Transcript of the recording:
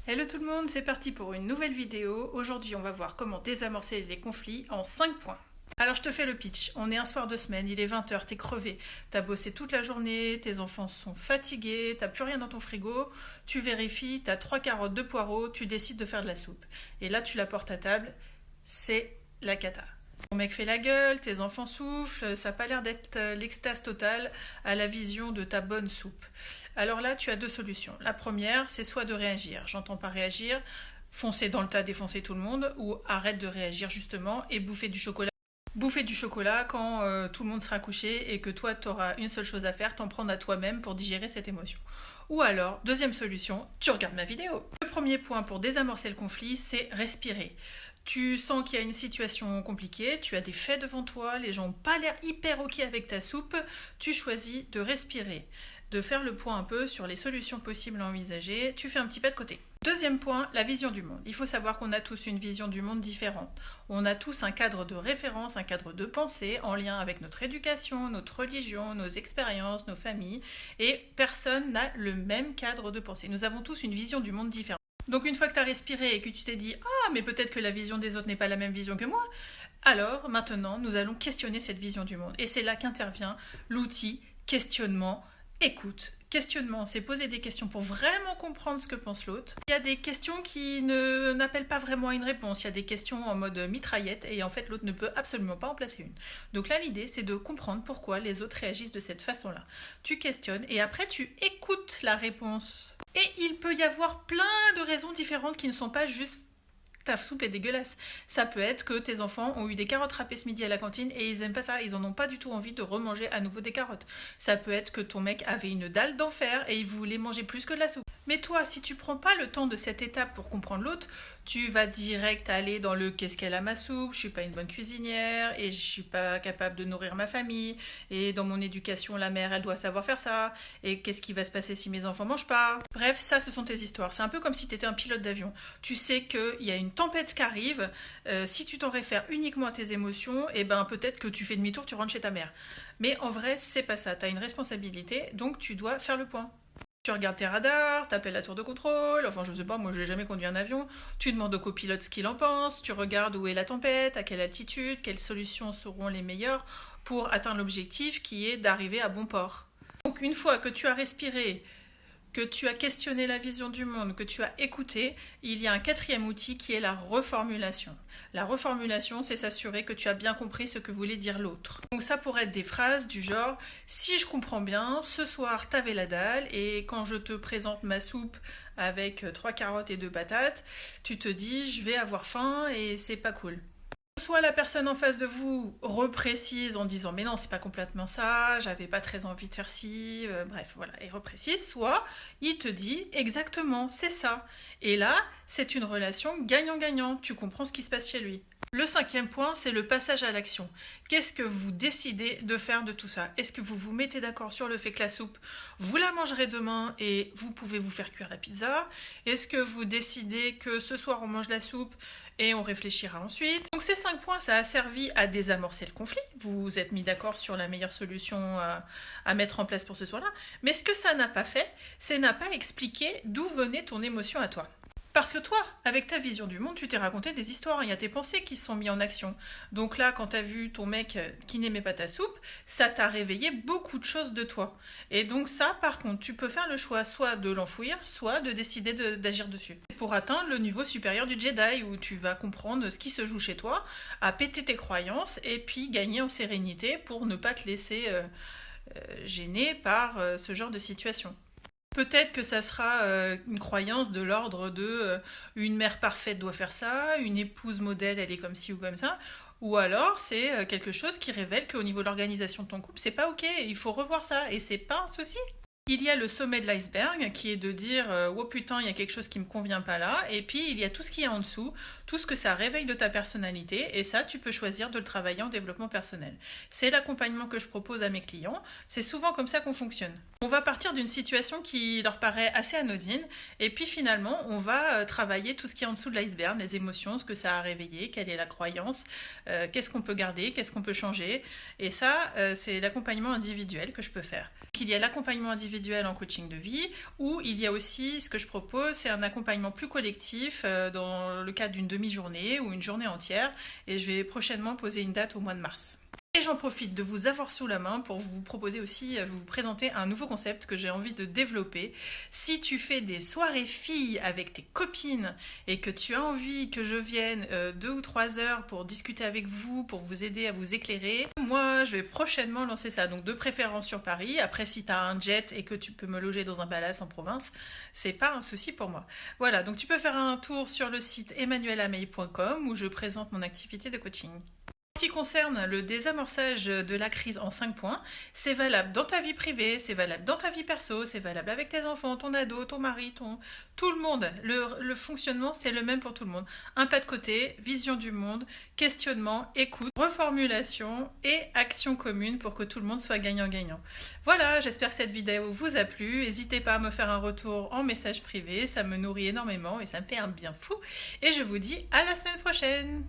Hello tout le monde, c'est parti pour une nouvelle vidéo. Aujourd'hui, on va voir comment désamorcer les conflits en 5 points. Alors je te fais le pitch. On est un soir de semaine, il est 20h, t'es crevé. T'as bossé toute la journée, tes enfants sont fatigués, t'as plus rien dans ton frigo, tu vérifies, t'as 3 carottes, 2 poireaux, tu décides de faire de la soupe. Et là, tu la portes à table, c'est la cata. Ton mec fait la gueule, tes enfants soufflent, ça n'a pas l'air d'être l'extase totale à la vision de ta bonne soupe. Alors là, tu as deux solutions. La première, c'est soit de réagir. J'entends pas réagir, foncer dans le tas, défoncer tout le monde, ou arrête de réagir justement et bouffer du chocolat. Bouffer du chocolat quand tout le monde sera couché et que toi, tu auras une seule chose à faire, t'en prendre à toi-même pour digérer cette émotion. Ou alors, deuxième solution, tu regardes ma vidéo. Le premier point pour désamorcer le conflit, c'est respirer. Tu sens qu'il y a une situation compliquée, tu as des faits devant toi, les gens n'ont pas l'air hyper ok avec ta soupe, tu choisis de respirer, de faire le point un peu sur les solutions possibles à envisager, tu fais un petit pas de côté. Deuxième point, la vision du monde. Il faut savoir qu'on a tous une vision du monde différente. On a tous un cadre de référence, un cadre de pensée en lien avec notre éducation, notre religion, nos expériences, nos familles, et personne n'a le même cadre de pensée. Nous avons tous une vision du monde différente. Donc une fois que tu as respiré et que tu t'es dit « Ah, mais peut-être que la vision des autres n'est pas la même vision que moi », alors maintenant, nous allons questionner cette vision du monde. Et c'est là qu'intervient l'outil questionnement. Écoute, questionnement, c'est poser des questions pour vraiment comprendre ce que pense l'autre. Il y a des questions qui n'appellent pas vraiment à une réponse. Il y a des questions en mode mitraillette et en fait l'autre ne peut absolument pas en placer une. Donc là l'idée c'est de comprendre pourquoi les autres réagissent de cette façon-là. Tu questionnes et après tu écoutes la réponse. Et il peut y avoir plein de raisons différentes qui ne sont pas juste ta soupe est dégueulasse. Ça peut être que tes enfants ont eu des carottes râpées ce midi à la cantine et ils aiment pas ça, ils en ont pas du tout envie de remanger à nouveau des carottes. Ça peut être que ton mec avait une dalle d'enfer et il voulait manger plus que de la soupe. Mais toi, si tu prends pas le temps de cette étape pour comprendre l'autre, tu vas direct aller dans le qu'est-ce qu'elle a ma soupe, je suis pas une bonne cuisinière et je suis pas capable de nourrir ma famille et dans mon éducation la mère elle doit savoir faire ça et qu'est-ce qui va se passer si mes enfants mangent pas. Bref, ça ce sont tes histoires. C'est un peu comme si tu étais un pilote d'avion. Tu sais qu'il y a une tempête qui arrive, si tu t'en réfères uniquement à tes émotions, et ben peut-être que tu fais demi-tour, tu rentres chez ta mère. Mais en vrai, c'est pas ça. Tu as une responsabilité, donc tu dois faire le point. Tu regardes tes radars, t'appelles la tour de contrôle, enfin je sais pas, moi j'ai jamais conduit un avion, tu demandes au copilote ce qu'il en pense, tu regardes où est la tempête, à quelle altitude, quelles solutions seront les meilleures pour atteindre l'objectif qui est d'arriver à bon port. Donc une fois que tu as respiré, que tu as questionné la vision du monde, que tu as écouté, il y a un quatrième outil qui est la reformulation. La reformulation, c'est s'assurer que tu as bien compris ce que voulait dire l'autre. Donc ça pourrait être des phrases du genre « Si je comprends bien, ce soir t'avais la dalle et quand je te présente ma soupe avec 3 carottes et 2 patates, tu te dis je vais avoir faim et c'est pas cool ». Soit la personne en face de vous reprécise en disant mais non c'est pas complètement ça, j'avais pas très envie de faire ci, bref voilà, et reprécise, soit il te dit exactement c'est ça. Et là c'est une relation gagnant-gagnant, tu comprends ce qui se passe chez lui. Le cinquième point, c'est le passage à l'action. Qu'est-ce que vous décidez de faire de tout ça? Est-ce que vous vous mettez d'accord sur le fait que la soupe, vous la mangerez demain et vous pouvez vous faire cuire la pizza? Est-ce que vous décidez que ce soir on mange la soupe et on réfléchira ensuite? Donc ces 5 points, ça a servi à désamorcer le conflit. Vous vous êtes mis d'accord sur la meilleure solution à mettre en place pour ce soir-là. Mais ce que ça n'a pas fait, c'est n'a pas expliqué d'où venait ton émotion à toi. Parce que toi, avec ta vision du monde, tu t'es raconté des histoires, il y a tes pensées qui se sont mises en action. Donc là, quand t'as vu ton mec qui n'aimait pas ta soupe, ça t'a réveillé beaucoup de choses de toi. Et donc ça, par contre, tu peux faire le choix soit de l'enfouir, soit de décider d'agir dessus. Pour atteindre le niveau supérieur du Jedi, où tu vas comprendre ce qui se joue chez toi, à péter tes croyances, et puis gagner en sérénité pour ne pas te laisser gêner par ce genre de situation. Peut-être que ça sera une croyance de l'ordre de une mère parfaite doit faire ça, une épouse modèle elle est comme ci ou comme ça, ou alors c'est quelque chose qui révèle qu'au niveau de l'organisation de ton couple c'est pas ok, il faut revoir ça et c'est pas un souci. Il y a le sommet de l'iceberg qui est de dire oh putain il y a quelque chose qui me convient pas là, et puis il y a tout ce qui est en dessous, tout ce que ça réveille de ta personnalité, et ça tu peux choisir de le travailler en développement personnel. C'est l'accompagnement que je propose à mes clients, c'est souvent comme ça qu'on fonctionne. On va partir d'une situation qui leur paraît assez anodine, et puis finalement on va travailler tout ce qui est en dessous de l'iceberg, les émotions, ce que ça a réveillé, quelle est la croyance, qu'est-ce qu'on peut garder, qu'est-ce qu'on peut changer, et ça c'est l'accompagnement individuel que je peux faire. Il y a l'accompagnement individuel individuel en coaching de vie, ou il y a aussi, ce que je propose, c'est un accompagnement plus collectif dans le cadre d'une demi-journée ou une journée entière, et je vais prochainement poser une date au mois de mars. Et j'en profite de vous avoir sous la main pour vous proposer aussi, vous présenter un nouveau concept que j'ai envie de développer. Si tu fais des soirées filles avec tes copines et que tu as envie que je vienne 2 ou 3 heures pour discuter avec vous, pour vous aider à vous éclairer, moi je vais prochainement lancer ça. Donc de préférence sur Paris. Après si tu as un jet et que tu peux me loger dans un palace en province, c'est pas un souci pour moi. Voilà, donc tu peux faire un tour sur le site emmanuelameille.com où je présente mon activité de coaching. En ce qui concerne le désamorçage de la crise en 5 points, c'est valable dans ta vie privée, c'est valable dans ta vie perso, c'est valable avec tes enfants, ton ado, ton mari, tout le monde. Le fonctionnement, c'est le même pour tout le monde. Un pas de côté, vision du monde, questionnement, écoute, reformulation et action commune pour que tout le monde soit gagnant-gagnant. Voilà, j'espère que cette vidéo vous a plu. N'hésitez pas à me faire un retour en message privé, ça me nourrit énormément et ça me fait un bien fou. Et je vous dis à la semaine prochaine.